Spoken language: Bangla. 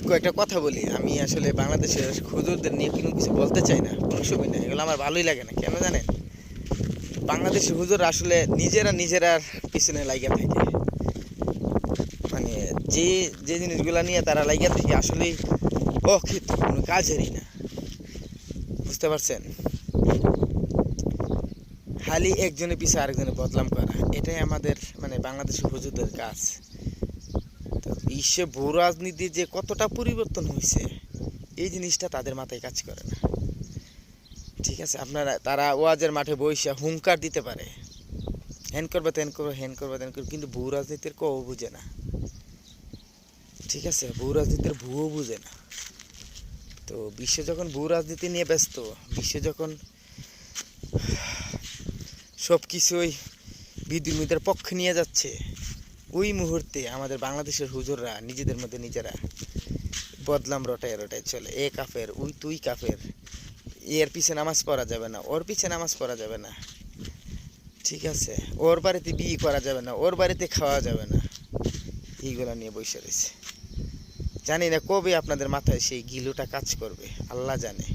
কয়েকটা কথা বলি। আমি আসলে বাংলাদেশের হুজুরদের নিয়ে কোনো কিছু বলতে চাই না, কোনো সময় না, এগুলো আমার ভালোই লাগে না। কেন জানেন? বাংলাদেশের হুজুর আসলে নিজেরার পিছনে লাগিয়ে থাকে। মানে যে যে জিনিসগুলো নিয়ে তারা লাগিয়ে থাকে আসলেই অক্ষিত, কোনো কাজেরই না। বুঝতে পারছেন? খালি একজনের পিছনে আরেকজনের বদনাম করা, এটাই আমাদের মানে বাংলাদেশের হুজুরদের কাজ। তো বিশ্বে ভূ রাজনীতি যে কতটা পরিবর্তন হয়েছে এই জিনিসটা তাদের মাথায় কাজ করে না। ঠিক আছে, আপনারা তারা ওয়াজের মাঠে বইসা হুঙ্কার দিতে পারে, হ্যান করবে তেন করবে, হ্যান করবে তেন করবে, কিন্তু ভূ রাজনীতির কেউ বুঝে না। ঠিক আছে, ভূ রাজনীতির ভূও বুঝে না। তো বিশ্ব যখন ভূ রাজনীতি নিয়ে ব্যস্ত, বিশ্ব যখন সব কিছুই বিধিমুদের পক্ষে নিয়ে যাচ্ছে, ওই মুহূর্তে আমাদের বাংলাদেশের হুজুররা নিজেদের মধ্যে নিজেরা বদলাম রটায় রটায় চলে। এ কাফের, ওই তুই কাফের, এর পিছে নামাজ পড়া যাবে না, ওর পিছে নামাজ পড়া যাবে না। ঠিক আছে, ওর বাড়িতে বিয়ে করা যাবে না, ওর বাড়িতে খাওয়া যাবে না, এইগুলো নিয়ে বসে রয়েছে। জানি না কবে আপনাদের মাথায় সেই গিলুটা কাজ করবে, আল্লাহ জানে।